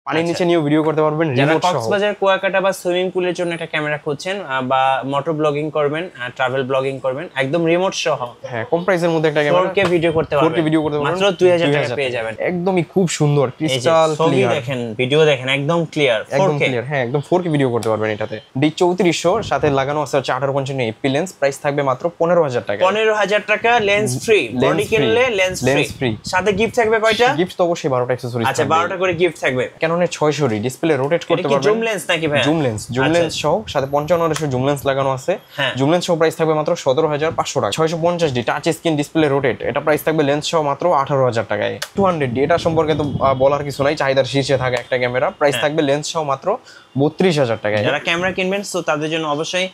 পানির নিচে নিয়ে ভিডিও করতে পারবেন রিমোট সহ। কক্সবাজার কুয়াকাটা বা সুইমিং পুলের জন্য একটা ক্যামেরা খুঁজছেন বা মোটর ব্লগিং করবেন, ট্রাভেল ব্লগিং করবেন, একদম রিমোট সহ। হ্যাঁ, কম প্রাইসের মধ্যে একটা ক্যামেরা 4K ভিডিও করতে পারবেন। 4K ভিডিও করতে পারবেন মাত্র 2000 টাকা পেয়ে যাবেন। একদমই খুব সুন্দর ক্রিস্টাল ক্লিয়ার। দেখেন, ভিডিও দেখেন, একদম ক্লিয়ার 4K। একদম ক্লিয়ার, হ্যাঁ একদম 4K ভিডিও করতে পারবেন এটাতে। D3400 সাথে লাগানো আছে 1855 এপি লেন্স, প্রাইস থাকবে মাত্র 15000 টাকা। 15000 টাকা লেন্স ফ্রি, বডি কিনলে লেন্স ফ্রি, সাথে গিফট থাকবে কয়টা? গিফট তো অবশ্যই 12টা অ্যাকসেসরিজ। আচ্ছা, 12টা করে গিফট থাকবে। ক্যাননের 600 ডিসপ্লে রোটেট করতে পারবেন। জুম লেন্স নাকি ভাই? জুম লেন্স সহ সাথে 55 জুম লেন্স লাগানো আছে। জুম লেন্স সহ প্রাইস থাকবে মাত্র 17500 টাকা। 650 টাচ স্ক্রিন ডিসপ্লে রোটেট, এটা প্রাইস থাকবে লেন্স সহ মাত্র 18000 টাকায়। 200 এটা সম্পর্কে তো বলার কিছু নাই, চাহিদার শীর্ষে থাকা একটা ক্যামেরা, প্রাইস থাকবে লেন্স সহ মাত্র 32000 টাকায়। যারা ক্যামেরা কিনবেন সো তাদের জন্য অবশ্যই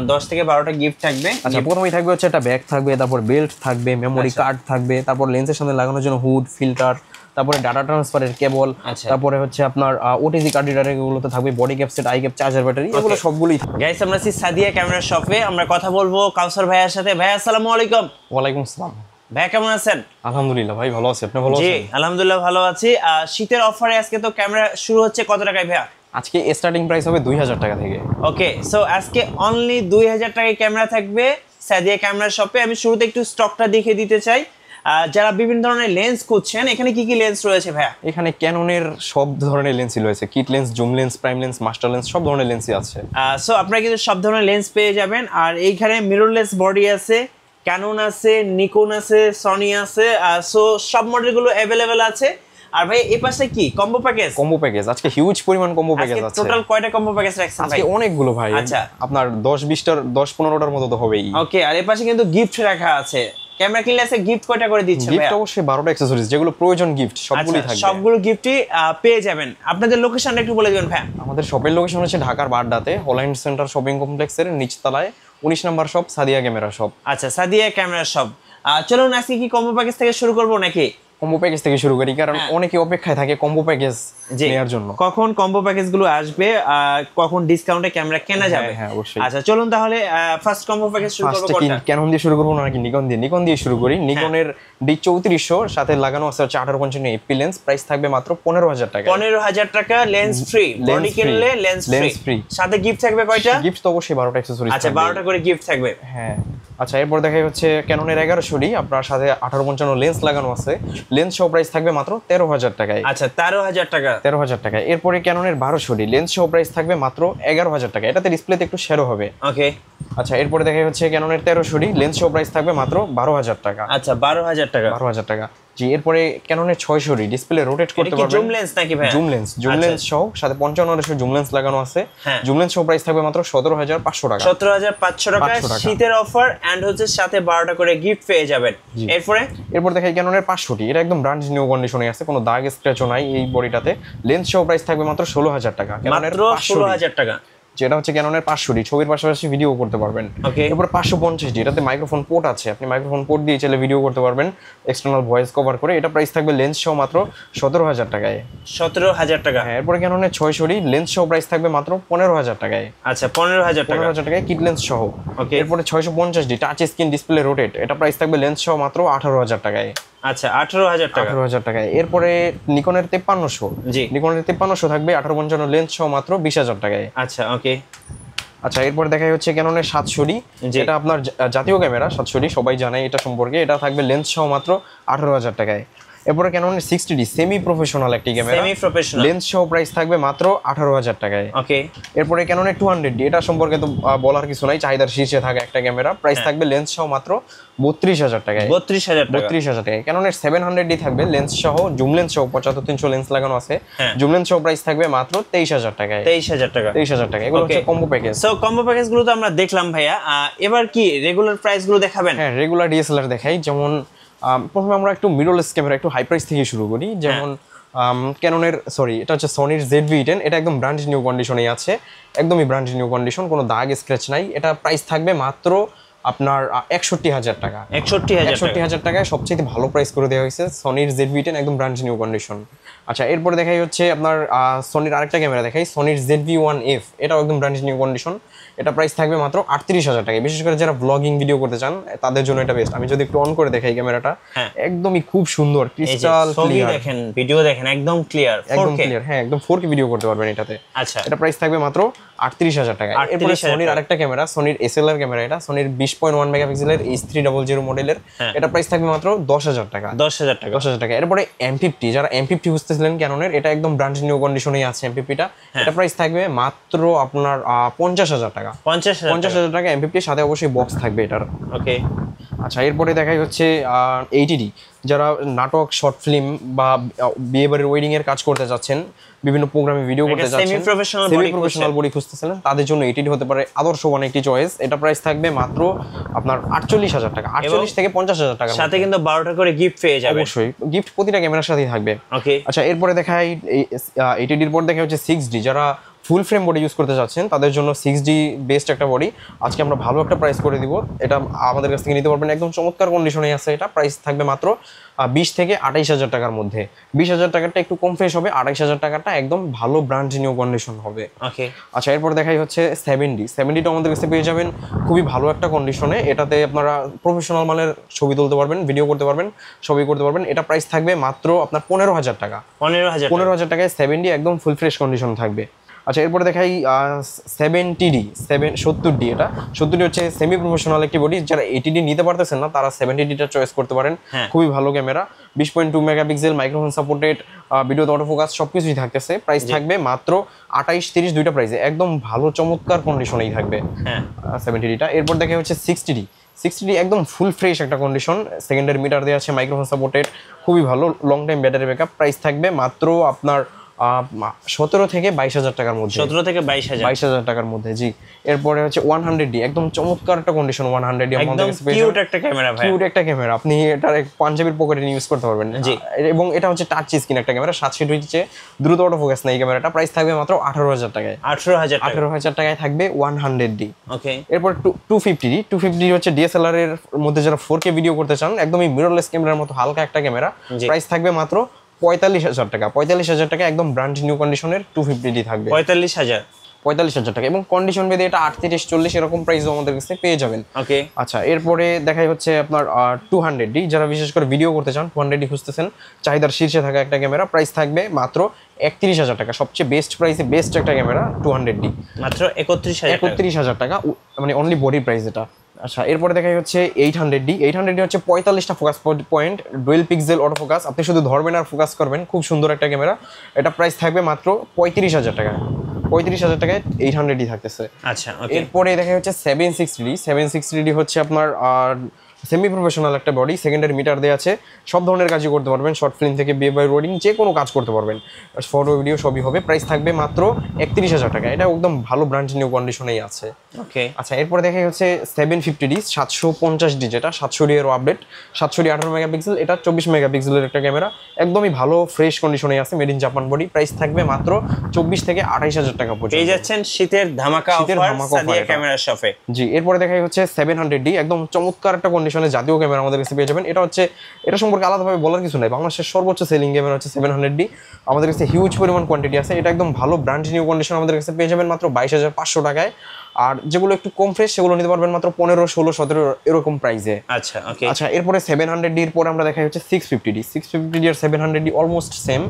10 থেকে 12টা গিফট থাকবে। আচ্ছা, প্রথমেই থাকবে হচ্ছে একটা ব্যাগ থাকবে, তারপর বেল্ট থাকবে, মেমোরি কার্ড থাকবে, তারপর লেন্সের সাথে লাগানোর জন্য হুড, ফিল্টার, তারপরে ডাটা ট্রান্সফারের কেবল, তারপরে হচ্ছে আপনার ওটিজি কার্ড রিডার, এগুলোতে থাকবে body cap set, I cap, charger, battery, এগুলো সবগুলোই। গাইস, আমরা আছি সাদিয়া ক্যামেরা শপে। আমরা কথা বলবো কাউসার ভাইয়ের সাথে। ভাই আসসালামু আলাইকুম। ওয়ালাইকুম আসসালাম। ভাই কেমন আছেন? আলহামদুলিল্লাহ ভাই, ভালো আছি। আপনি ভালো আছেন? জি আলহামদুলিল্লাহ ভালো আছি। শীতের অফারে আজকে তো ক্যামেরা শুরু হচ্ছে কত টাকায় ভাইয়া? আজকে স্টার্টিং প্রাইস হবে 2000 টাকা থেকে। ওকে, সো আজকে অনলি 2000 টাকায় ক্যামেরা থাকবে সাদিয়া ক্যামেরা শপে। আমি শুরুতে একটু স্টকটা দেখিয়ে দিতে চাই। যারা বিভিন্ন ধরনের লেন্স খুঁজছেন, এখানে কি কি লেন্স রয়েছে ভাইয়া? এখানে ক্যাননের সব ধরনের লেন্সই রয়েছে, kit lens, zoom lens, prime lens, master lens, সব ধরনের লেন্সই আছে। সো আপনারা কিন্তু সব ধরনের লেন্স পেয়ে যাবেন। আর এইখানে মিররলেস বডি আছে, ক্যানন আছে, নিকন আছে, সনি আছে। সো সব মডেলগুলো अवेलेबल আছে। আর ভাই এই পাশে কি কম্বো প্যাকেজ? কম্বো প্যাকেজ আজকে হিউজ পরিমাণ কম্বো প্যাকেজ আছে। টোটাল কয়টা কম্বো প্যাকেজ রাখছেন ভাই? আজকে অনেকগুলো ভাই। আচ্ছা, আপনার 10-20টার 10-15টার মতো তো হবেই। ওকে, আর এই পাশে কিন্তু গিফট রাখা আছে। ক্যামেরা কিনলে আছে গিফট কয়টা করে দিচ্ছেন ভাই? গিফট অবশ্যই 12টা অ্যাকসেসরিজ, যেগুলো প্রয়োজন গিফট সবগুলোই থাকবে। সবগুলো গিফটই পেয়ে যাবেন। আপনাদের লোকেশনটা একটু বলে দিবেন ভাই। আমাদের শপের লোকেশন হচ্ছে ঢাকার বাড্ডাতে, হল্যান্ড সেন্টার শপিং কমপ্লেক্সের নিচতলায় 19 নম্বর শপ, সাদিয়া ক্যামেরা শপ। আচ্ছা, সাদিয়া ক্যামেরা শপ। চলুন আজকে কি কম্বো প্যাকেজ থেকে শুরু করব নাকি? কম্বো প্যাকেজ থেকে শুরু করি, কারণ অনেকে অপেক্ষায় থাকে কম্বো প্যাকেজ নেয়ার জন্য। কখন কম্বো প্যাকেজ গুলো আসবে, কখন ডিসকাউন্টে ক্যামেরা কেনা যাবে? হ্যাঁ অবশ্যই। আচ্ছা চলুন তাহলে ফার্স্ট কম্বো প্যাকেজ শুরু করব। কোনটা? ক্যানন দিয়ে শুরু করব নাকি নিকন দিয়ে? নিকন দিয়ে শুরু করি। নিকনের D3400 সাথে লাগানো আছে 1855 এপি লেন্স, প্রাইস থাকবে মাত্র 15000 টাকা। 15000 টাকা লেন্স ফ্রি, বডি কিনলে লেন্স ফ্রি, সাথে গিফট থাকবে কয়টা? গিফট তো অবশ্যই 12টা অ্যাকসেসরিজ। আচ্ছা, 12টা করে গিফট থাকবে। হ্যাঁ। আচ্ছা, এরপর দেখাই হচ্ছে ক্যাননের 1100 আপনার সাথে 1855 লেন্স লাগানো আছে, লেন্স সহ প্রাইস থাকবে মাত্র 13000 টাকায়। আচ্ছা, 13000 টাকা। 13000 টাকা। এরপরে ক্যাননের 1200 লেন্স সহ প্রাইস থাকবে মাত্র 11000 টাকা। এটাতে ডিসপ্লেতে একটু শ্যাডো হবে। ওকে। আচ্ছা, এরপরে দেখাই হচ্ছে ক্যাননের 1300 লেন্স সহ প্রাইস থাকবে মাত্র 12000 টাকা। আচ্ছা, 12000 টাকা। 12000 টাকা। জি, এরপরে ক্যাননের 600 ডিসপ্লে রোটেট করতে পারবেন। জুম লেন্স নাকি ভাই? জুম লেন্স সহ সাথে 55 জুম লেন্স লাগানো আছে। জুম লেন্স সহ প্রাইস থাকবে মাত্র 17500 টাকা। 17500 টাকা শীতের অফার, এন্ড হচ্ছে সাথে 12টা করে গিফট পেয়ে যাবেন। এরপর দেখাই ক্যাননের 500 এটা একদম ব্র্যান্ড নিউ কন্ডিশনে আছে, কোনো দাগ স্ক্র্যাচও নাই এই বডিটাতে। লেন্স সহ প্রাইস থাকবে মাত্র 16000 টাকা। মাত্র 16000 টাকা, যেটা হচ্ছে ক্যাননের 500 ছবির পাশাপাশি ভিডিও করতে পারবেন। এরপর 550 এটাতে মাইক্রোফোন পোর্ট আছে, আপনি মাইক্রোফোন পোর্ট দিয়ে চাইলে ভিডিও করতে পারবেন এক্সটার্নাল ভয়েস কভার করে। এটা প্রাইস থাকবে লেন্স সহ মাত্র 17000 টাকায়। 17000 টাকা। হ্যাঁ, এরপর ক্যাননের 600 লেন্স সহ প্রাইস থাকবে মাত্র 15000 টাকায়। আচ্ছা, 15000 টাকায় কিট লেন্স সহ। এরপরে 650 টাচ স্ক্রিন ডিসপ্লে রোটেট, এটা প্রাইস থাকবে লেন্স সহ মাত্র 18000 টাকায়। আচ্ছা, 18000 টাকা। 18000 টাকায়। এরপরে নিকনের 5300 নিকনের 5300 থাকবে 1855 লেন্স সহ মাত্র 20000 টাকায়। আচ্ছা, ওকে। আচ্ছা, এরপর দেখাই হচ্ছে ক্যাননের 700 যেটা আপনার জাতীয় ক্যামেরা 700 সবাই জানে এটা সম্পর্কে। এটা থাকবে লেন্স সহ মাত্র 18000 টাকায়। এরপরে ক্যাননের 60 সেমি প্রফেশনাল একটি ক্যামেরা, লেন্স সহ প্রাইস থাকবে মাত্র 18000 টাকায়। ওকে। এরপরে ক্যাননের 200 এটা সম্পর্কে তো বলার কিছু নাই, চাহিদার শীর্ষে থাকা একটা ক্যামেরা, প্রাইস থাকবে লেন্স সহ মাত্র 32000 টাকায়। 32000 টাকায়। ক্যাননের 700 থাকবে লেন্স সহ, জুম লেন্স সহ 75300 লেন্স লাগানো আছে। জুম লেন্স সহ প্রাইস থাকবে মাত্র 23000 টাকায়। 23000 টাকা। 23000 টাকা। এগুলো হচ্ছে combo package. So combo package গুলো তো আমরা দেখলাম ভাইয়া, এবার কি রেগুলার প্রাইস গুলো দেখাবেন? হ্যাঁ, রেগুলার DSLR দেখাই। যেমন প্রথমে আমরা একটু মিররলেস ক্যামেরা, একটু হাই প্রাইস থেকে শুরু করি। যেমন ক্যাননের এটা হচ্ছে সনির ZV-10, এটা একদম ব্র্যান্ড নিউ কন্ডিশনেই আছে, একদমই ব্র্যান্ড নিউ কন্ডিশন, কোনো দাগ স্ক্র্যাচ নাই। এটা প্রাইস থাকবে মাত্র আপনার 61000 টাকা। 61000 টাকায় সবচেয়ে ভালো প্রাইস করে দেওয়া হয়েছে সনির ZV-10, একদম ব্র্যান্ড নিউ কন্ডিশন। আচ্ছা এরপরে দেখাই হচ্ছে আপনার সনির আরেকটা ক্যামেরা দেখাই, সনির ZV-1F, এটাও একদম ব্র্যান্ড নিউ কন্ডিশন। এটা প্রাইস থাকবে মাত্র 38,000 টাকায়। বিশেষ করে যারা ব্লগিং ভিডিও করতে চান তাদের জন্য এটা বেস্ট। আমি যদি একটু অন করে দেখাই ক্যামেরাটা, একদমই খুব সুন্দর, ক্রিস্টাল ক্লিয়ার, দেখেন ভিডিও দেখেন একদম ক্লিয়ার, একদম ক্লিয়ার। হ্যাঁ একদম 4K ভিডিও করতে পারবেন এটাতে। আচ্ছা এটা প্রাইস থাকবে মাত্র 38,000 টাকায়। এরপরে সনির আরেকটা ক্যামেরা, সনির SLR ক্যামেরা, এটা সনির 20.1 মেগাপিক্সেলের H300 মডেলের। এটা প্রাইস থাকবে মাত্র 10,000 টাকা। 10,000 টাকা। 10,000 টাকা। এরপরে M50, যারা M50 বুঝতেছিলেন ক্যাননের, এটা একদম ব্র্যান্ড নিউ কন্ডিশনেই আছে M50টা। এটা প্রাইস থাকবে মাত্র আপনার 50,000 টাকা। 50,000 টাকা M50 এর সাথে অবশ্যই বক্স থাকবে এটার। ওকে। আচ্ছা এরপরে দেখাই হচ্ছে 80D, যারা নাটক, শর্ট ফিল্ম বা বিয়ে বাড়ির ওয়েডিং এর কাজ করতে যাচ্ছেন, বিভিন্ন প্রোগ্রামে ভিডিও করতে যাচ্ছেন, সেমি প্রফেশনাল বডি খুঁজতেছিলেন, তাদের জন্য 80D হতে পারে আদর্শ একটি চয়েস। এটা প্রাইস থাকবে মাত্র আপনার 48,000 টাকা, 48 থেকে 50,000 টাকা। সাথে কিন্তু 12টা করে গিফট পেয়ে যাবেন। অবশ্যই গিফট প্রতিটা ক্যামেরার সাথেই থাকবে। ওকে। আচ্ছা এরপরে দেখাই 80D এর পর দেখা হচ্ছে 6D, যারা ফুল ফ্রেম বডি ইউজ করতে যাচ্ছেন তাদের জন্য 6D বেস্ট একটা বডি। আজকে আমরা ভালো একটা প্রাইস করে দিব, এটা আমাদের কাছ থেকে নিতে পারবেন, একদম চমৎকার কন্ডিশনে আছে। এটা প্রাইস থাকবে মাত্র 20 থেকে 28,000 টাকার মধ্যে। 20,000 টাকাটা একটু কম ফ্রেশ হবে, 28,000 টাকাটা একদম ভালো ব্র্যান্ড নিউ কন্ডিশন হবে। ওকে। আচ্ছা এরপর দেখাই হচ্ছে 70টা আমাদের কাছে পেয়ে যাবেন খুবই ভালো একটা কন্ডিশনে। এটাতে আপনারা প্রফেশনাল মানের ছবি তুলতে পারবেন, ভিডিও করতে পারবেন, ছবি করতে পারবেন। এটা প্রাইস থাকবে মাত্র আপনার 15,000 টাকা। 15,000 টাকায় 70 একদম ফুল ফ্রেশ কন্ডিশন থাকবে। আচ্ছা এরপরে দেখাই 70D, 70D। এটা 70D হচ্ছে সেমি প্রফেশনাল একটি বডি। যারা 80D নিতে পারতেছেন না তারা 70Dটা চয়েস করতে পারেন। খুবই ভালো camera, 20.2 megapixel, microphone supported, video autofocus সবকিছুই থাকতেছে। প্রাইস থাকবে মাত্র 28, 30 দুইটা প্রাইসে, একদম ভালো চমৎকার কন্ডিশনেই থাকবে 70Dটা। এরপর দেখা হচ্ছে 60D একদম ফুল ফ্রেশ একটা কন্ডিশন, সেকেন্ডারি মিটার দেওয়া আছে, মাইক্রোফোন সাপোর্টেড, খুবই ভালো, long time battery backup. Price থাকবে মাত্র আপনার 17 থেকে 22,000 টাকার মধ্যে। 17 থেকে 22,000 টাকার মধ্যে, জি। এরপরে হচ্ছে 100D, একদম চমৎকার একটা কন্ডিশন। 100D আমাদের কাছে পেয়ে যাবেন, কিউট একটা ক্যামেরা ভাই, কিউট একটা ক্যামেরা। আপনি এটার পাঞ্জাবির পকেটে ইউজ করতে পারবেন, জি। এবং এটা হচ্ছে টাচ স্ক্রিন একটা ক্যামেরা, 700 হচ্ছে দ্রুত অটো ফোকাস না এই ক্যামেরাটা। প্রাইস থাকবে মাত্র 18,000 টাকায়। 18,000 টাকায় থাকবে 100D। ওকে। এরপর 250D হচ্ছে DSLR এর মধ্যে যারা 4K ভিডিও করতে চান, একদমই মিররলেস ক্যামেরার মতো হালকা একটা ক্যামেরা। প্রাইস থাকবে মাত্র 45,000 টাকা। 45,000 টাকা একদম ব্র্যান্ড নিউ কন্ডিশনের 250D থাকবে। 45,000 টাকা, এবং কন্ডিশন ভেদে এটা 38, 40 এরকম প্রাইসও আমাদের কাছে পেয়ে যাবেন। ওকে। আচ্ছা এরপরে দেখাই হচ্ছে আপনার 200D, যারা বিশেষ করে ভিডিও করতে চান, 200D খুঁজতেছেন, চাহিদার শীর্ষে থাকা একটা ক্যামেরা। প্রাইস থাকবে মাত্র 31,000 টাকা, সবচেয়ে বেস্ট প্রাইসে বেস্ট একটা ক্যামেরা 200D, মাত্র 31,000 টাকা, মানে অনলি বডি প্রাইস এটা। আচ্ছা এরপরে দেখাই হচ্ছে 800D হচ্ছে 45টা focus point, dual pixel auto focus. আপনি শুধু ধরবেন আর ফোকাস করবেন, খুব সুন্দর একটা ক্যামেরা। এটা প্রাইস থাকবে মাত্র 35,000 টাকা। 35,000 টাকায় 800D থাকতেছে। আচ্ছা ওকে। এরপরে দেখা হচ্ছে 760D হচ্ছে আপনার সেমি প্রফেশনাল একটা বডি, সেকেন্ডারি মিটার দেওয়া আছে, সব ধরনের কাজই করতে পারবেন, শর্ট ফিল্ম থেকে বিয়ে বাড়ি ওয়েডিং যে কোনো কাজ করতে পারবেন, ফটো ভিডিও সবই হবে। প্রাইস থাকবে মাত্র 31,000 টাকা। এটা একদম ভালো ব্র্যান্ড নিউ কন্ডিশনেই আছে। ওকে। আচ্ছা এরপরে দেখা হচ্ছে 750D, 750D, যেটা 700D এর আপডেট, 700D 18 মেগাপিক্সেল, এটা 24 মেগাপিক্সেলের একটা ক্যামেরা, একদমই ভালো ফ্রেশ কন্ডিশনে আছে, made in Japan body. Price থাকবে মাত্র 24 থেকে 28,000 টাকা পর্যন্ত। পেয়ে যাচ্ছেন শীতের ধামাকা অফার সাদিয়া ক্যামেরা শপে। জি এরপরে দেখাই হচ্ছে 700D, একদম চমৎকার একটা কন্ডিশনে জাতীয় ক্যামেরা আমাদের কাছে পেয়ে যাবেন। এটা সম্পর্কে আলাদাভাবে বলার কিছু নাই, বাংলাদেশের সর্বোচ্চ সেলিং ক্যামেরা হচ্ছে 700D। আমাদের কাছে হিউজ পরিমাণ কোয়ান্টিটি আছে। এটা একদম ভালো ব্র্যান্ড নিউ কন্ডিশন আমাদের কাছে পেয়ে যাবেন মাত্র 22,500 টাকায়। আর যেগুলো একটু কম ফ্রেশ সেগুলো নিতে পারবেন মাত্র 15, 16, 17 এরকম প্রাইসে। আচ্ছা ওকে। আচ্ছা এরপরে 700D এর পরে আমরা দেখাই হচ্ছে 650D আর 700D অলমোস্ট সেম,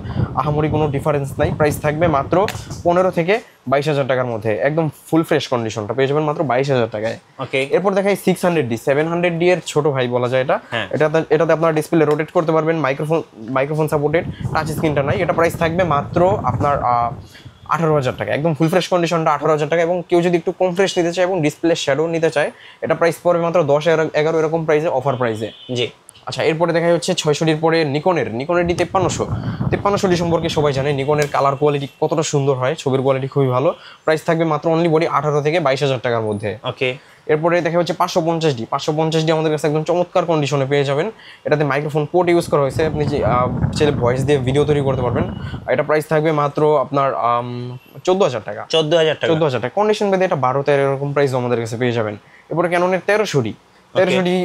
আহামরি কোনো ডিফারেন্স নাই। প্রাইস থাকবে মাত্র 15 থেকে 22,000 টাকার মধ্যে, একদম ফুল ফ্রেশ কন্ডিশনটা পেয়ে যাবেন মাত্র 22,000 টাকায়। ওকে। এরপর দেখাই 600D, 700D এর ছোট ভাই বলা যায় এটা। এটাতে আপনারা ডিসপ্লে রোটেট করতে পারবেন, মাইক্রোফোন সাপোর্টেড, টাচ স্ক্রিনটা নাই। এটা প্রাইস থাকবে মাত্র আপনার 18,000 টাকা, একদম ফুল ফ্রেশ কন্ডিশনটা 18,000 টাকা। এবং কেউ যদি একটু কম ফ্রেশ নিতে চায় এবং ডিসপ্লে শ্যাডো নিতে চায়, এটা প্রাইস পড়বে মাত্র 10, 11 এরকম প্রাইসে, অফার প্রাইসে। জি। আচ্ছা এরপরে দেখা হচ্ছে 600Dর পরে নিকনের ডি 5300 সম্পর্কে সবাই জানে, নিকনের কালার কোয়ালিটি কতটা সুন্দর হয়, ছবির কোয়ালিটি খুবই ভালো। প্রাইস থাকবে মাত্র অনলি বডি 18 থেকে 22,000 টাকার মধ্যে। ওকে। এরপরে দেখা হচ্ছে 550D আমাদের কাছে একদম চমৎকার কন্ডিশনে পেয়ে যাবেন। এটাতে মাইক্রোফোন পোর্ট ইউজ করা হয়েছে, আপনি যে চাইলে ভয়েস দিয়ে ভিডিও তৈরি করতে পারবেন। এটা প্রাইস থাকবে মাত্র আপনার 14,000 টাকা। 14,000 টাকা কন্ডিশন ভেদে এটা 12, 13 এরকম প্রাইস আমাদের কাছে পেয়ে যাবেন। এরপরে ক্যাননের 1300D 1300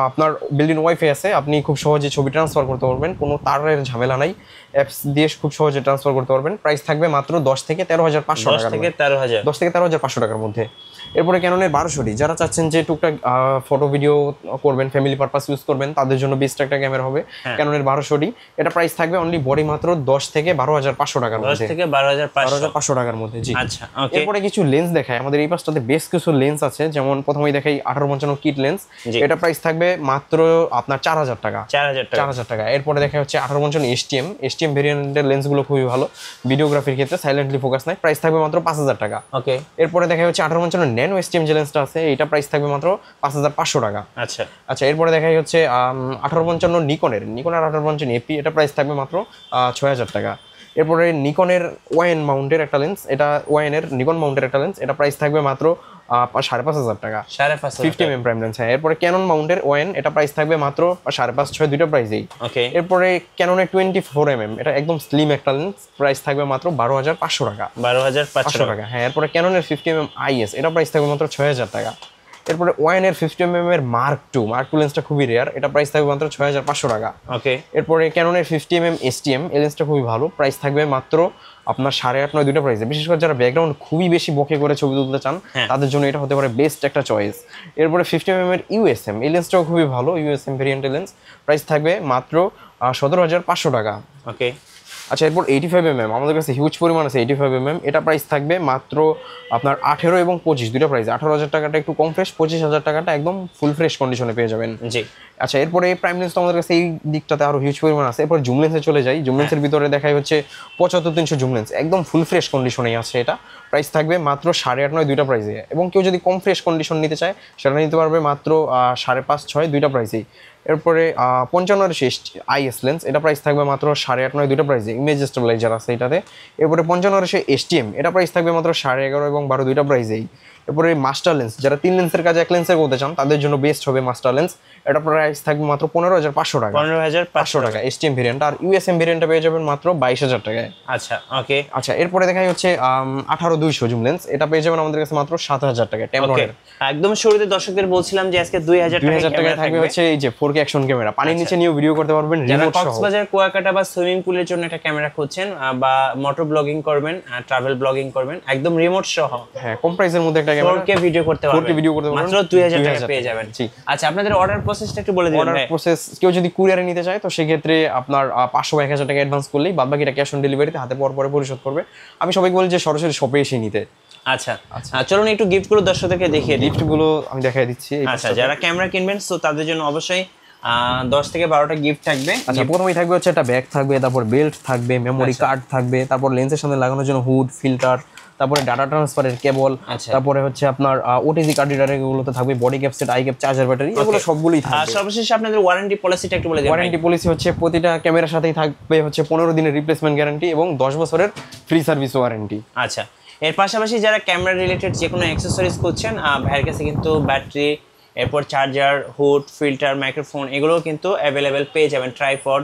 আপনার বিল্ডিং ওয়াইফাই আছে, আপনি খুব সহজে ছবি ট্রান্সফার করতে পারবেন, কোনো তারের ঝামেলা নাই, অ্যাপস দিয়ে খুব সহজে ট্রান্সফার করতে পারবেন। প্রাইস থাকবে মাত্র 10 থেকে 13,500 টাকা, 10 থেকে 13,500 টাকার মধ্যে। এরপরে ক্যাননের 1200 যারা চাচ্ছেন যে টুকটাক ফটো ভিডিও করবেন, ফ্যামিলি পারপাস ইউজ করবেন, তাদের জন্য বেস্ট একটা ক্যামেরা হবে ক্যাননের 1200। এটা প্রাইস থাকবে অনলি বডি মাত্র 10 থেকে 12,500 টাকার মধ্যে, 10 থেকে 12,500 টাকার মধ্যে। জি আচ্ছা, ওকে। এরপরে কিছু লেন্স দেখায়, আমাদের এই পাশটাতে বেশ কিছু লেন্স আছে, যেমন প্রথমেই দেখাই 1855 কিট লেন্স, এটা প্রাইস থাকবে মাত্র আপনার 4,000 টাকা, 4,000 টাকা। এরপরে দেখা হচ্ছে 1855 এসটিএম ভেরিয়েন্টের লেন্সগুলো খুবই ভালো ভিডিওগ্রাফির ক্ষেত্রে, সাইলেন্টলি ফোকাস নাই, প্রাইস থাকবে মাত্র 5,000 টাকা। ওকে। এরপরে দেখা হচ্ছে 1855 ন্যানো এসটিএম যে লেন্সটা আছে, এটা প্রাইস থাকবে মাত্র 5,500 টাকা। আচ্ছা আচ্ছা, এরপরে দেখা হচ্ছে 1855 নিকনের 1855 এপি, এটা প্রাইস থাকবে মাত্র 6,000 টাকা। এরপরে নিকনের ওয়াইন মাউন্টের একটা লেন্স, এটা ওয়াইনের নিকন মাউন্টের একটা লেন্স, এটা প্রাইস থাকবে মাত্র 5,500 টাকা, 5,500 50 mm প্রাইম লেন্স। হ্যাঁ, এরপরে ক্যানন মাউন্টের ওয়াইন, এটা প্রাইস থাকবে মাত্র 5,500, দুইটা প্রাইসেই। ওকে। এরপরে ক্যাননের 24 mm, এটা একদম স্লিম একটা লেন্স, প্রাইস থাকবে মাত্র 12,500 টাকা, 12,500 টাকা। হ্যাঁ, এরপরে ক্যাননের 50 mm আইএস, এটা প্রাইস থাকবে মাত্র 6,000 টাকা। এরপরে ওয়াইনের 50 mm এর মার্ক টু লেন্সটা খুবই রেয়ার, এটা প্রাইস থাকবে মাত্র 6,500 টাকা। ওকে। এরপরে ক্যাননের 50 mm এসটিএম, এই লেন্সটা খুবই ভালো, প্রাইস থাকবে মাত্র আপনার 8,500, দুইটা প্রাইসে। বিশেষ করে যারা ব্যাকগ্রাউন্ড খুবই বেশি বকে করে ছবি তুলতে চান, তাদের জন্য এটা হতে পারে বেস্ট একটা চয়েস। এরপরে 50 mm এর ইউএসএম, এই লেন্সটাও খুবই ভালো, ইউএসএম ভেরিয়েন্টের লেন্স, প্রাইস থাকবে মাত্র 17,500 টাকা। ওকে। আচ্ছা, এরপর 85 mm, আমাদের কাছে হিউজ পরিমাণ আছে 85 mm, এটা প্রাইস থাকবে মাত্র আপনার 18 এবং 25, দুইটা প্রাইস। 18,000 টাকাটা একটু কম ফ্রেশ, 25,000 টাকাটা একদম ফুল ফ্রেশ কন্ডিশনে পেয়ে যাবেন। জি। আচ্ছা, এরপরে প্রাইম লেন্স তো আমাদের কাছে এই দিকটাতে আরো হিউজ পরিমাণ আছে। এরপর জুম লেন্সে চলে যাই, জুম লেন্সের ভিতরে দেখাই হচ্ছে 75-300 জুম লেন্স, একদম ফুল ফ্রেশ কন্ডিশনেই আছে, এটা প্রাইস থাকবে মাত্র 8,500, দুইটা প্রাইসে। এবং কেউ যদি কম ফ্রেশ কন্ডিশন নিতে চায়, সেটা নিতে পারবে মাত্র 5,500-6,000, দুইটা প্রাইসেই। এরপরে 55 আইএস লেন্স, এটা প্রাইস থাকবে মাত্র 8,500, দুইটা প্রাইসে, ইমেজ স্টেবিলাইজার আছে এটাতে। এরপরে 55 এসটিএম, এটা প্রাইস থাকবে মাত্র 11,500 এবং 12, দুইটা প্রাইসেই। এরপরে মাস্টার লেন্স, যারা 3 লেন্সের কাজে 1 লেন্সের করতে চান, তাদের জন্য বেস্ট হবে মাস্টার লেন্স, এটা প্রাইস থাকবে মাত্র 15,500 টাকা, 15,500 টাকা এসটিএম ভেরিয়েন্ট। আর ইউএসএম ভেরিয়েন্টটা পেয়ে যাবেন মাত্র 22,000 টাকায়। আচ্ছা, ওকে। আচ্ছা, এরপরে দেখাই হচ্ছে 18-200 জুম লেন্স, এটা পেয়ে যাবেন আমাদের কাছে মাত্র 7,000 টাকায়। ওকে। একদম শুরুতে দর্শকদের বলছিলাম যে আজকে 2,000 টাকায় থাকবে হচ্ছে এই যে 4K অ্যাকশন ক্যামেরা, পানির নিচে নিয়েও ভিডিও করতে পারবেন, যারা রিমোট সহ। কক্সবাজার কুয়াকাটা বা সুইমিং পুলের জন্য একটা ক্যামেরা খুঁজছেন, বা মোটর ব্লগিং করবেন, ট্রাভেল ব্লগিং করবেন, একদম রিমোট সহ, হ্যাঁ, কম প্রাইসের মধ্যে একটা ক্যামেরা, 4K ভিডিও করতে পারবেন, 4K ভিডিও করতে পারবেন, মাত্র 2,000 টাকা পেয়ে যাবেন। জি। আচ্ছা, আপনাদের অর্ডার প্রসেসটা একটু বলে দিবেন। অর্ডার প্রসেস, কেউ যদি কুরিয়ারে নিতে চায়, তো সেক্ষেত্রে আপনার 500 বা 1,000 টাকা অ্যাডভান্স করলেই বাদ বাকিটা ক্যাশ অন ডেলিভারিতে হাতে পাওয়ার পরে পরিশোধ করবে। আমি সবাইকে বলি যে সরাসরি শপে এসে নিতে। আচ্ছা, চলুন একটু গিফটগুলো দর্শকদেরকে দেখিয়ে দিই। গিফটগুলো আমি দেখাই দিচ্ছি। আচ্ছা, যারা ক্যামেরা কিনবেন, সো তাদের জন্য অবশ্যই 10 থেকে 12টা গিফট থাকবে। আচ্ছা, প্রথমেই থাকবে হচ্ছে একটা ব্যাগ থাকবে, তারপর বেল্ট থাকবে, মেমোরি কার্ড থাকবে, তারপর লেন্সের সামনে লাগানোর জন্য হুড, ফিল্টার, তারপরে ডাটা ট্রান্সফারের কেবল, তারপরে হচ্ছে আপনার ওটিজি কার্ড রিডার, এগুলোতে থাকবে body cap set, I cap, charger, battery, এগুলো সবগুলোই থাকবে। আর সর্বশেষে আপনাদের ওয়ারেন্টি পলিসিটা একটু বলে দিন। ওয়ারেন্টি পলিসি হচ্ছে প্রতিটা ক্যামেরার সাথেই থাকবে হচ্ছে 15 দিনের রিপ্লেসমেন্ট গ্যারান্টি এবং 10 বছরের ফ্রি সার্ভিস ওয়ারেন্টি। আচ্ছা, এর পাশাপাশি যারা ক্যামেরা রিলেটেড যে কোনো অ্যাক্সেসরিজ করছেন, ভাইয়ের কাছে কিন্তু ব্যাটারি, এরপর চার্জার, হুড, ফিল্টার, মাইক্রোফোন, এগুলোও কিন্তু অ্যাভেলেবেল পেয়ে যাবেন, ট্রাইপড।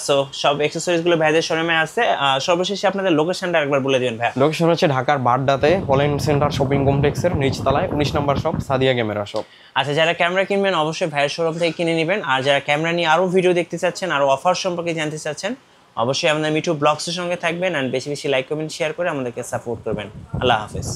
সো সব অ্যাক্সেসরিজগুলো ভাইদের শোরুমে আছে। সর্বশেষে আপনাদের লোকেশনটা একবার বলে দিবেন ভাই। লোকেশন হচ্ছে ঢাকার বাড্ডাতে হল্যান্ড সেন্টার শপিং কমপ্লেক্সের নিচতলায় 19 নম্বর শপ, সাদিয়া ক্যামেরা শপ। আচ্ছা, যারা ক্যামেরা কিনবেন অবশ্যই ভাইয়ের শোরুম থেকে কিনে নেবেন। আর যারা ক্যামেরা নিয়ে আরও ভিডিও দেখতে চাচ্ছেন, আরও অফার সম্পর্কে জানতে চাচ্ছেন, অবশ্যই আমাদের মিঠু ব্লগসের সঙ্গে থাকবেন। আর বেশি বেশি লাইক, কমেন্ট, শেয়ার করে আমাদেরকে সাপোর্ট করবেন। আল্লাহ হাফেজ।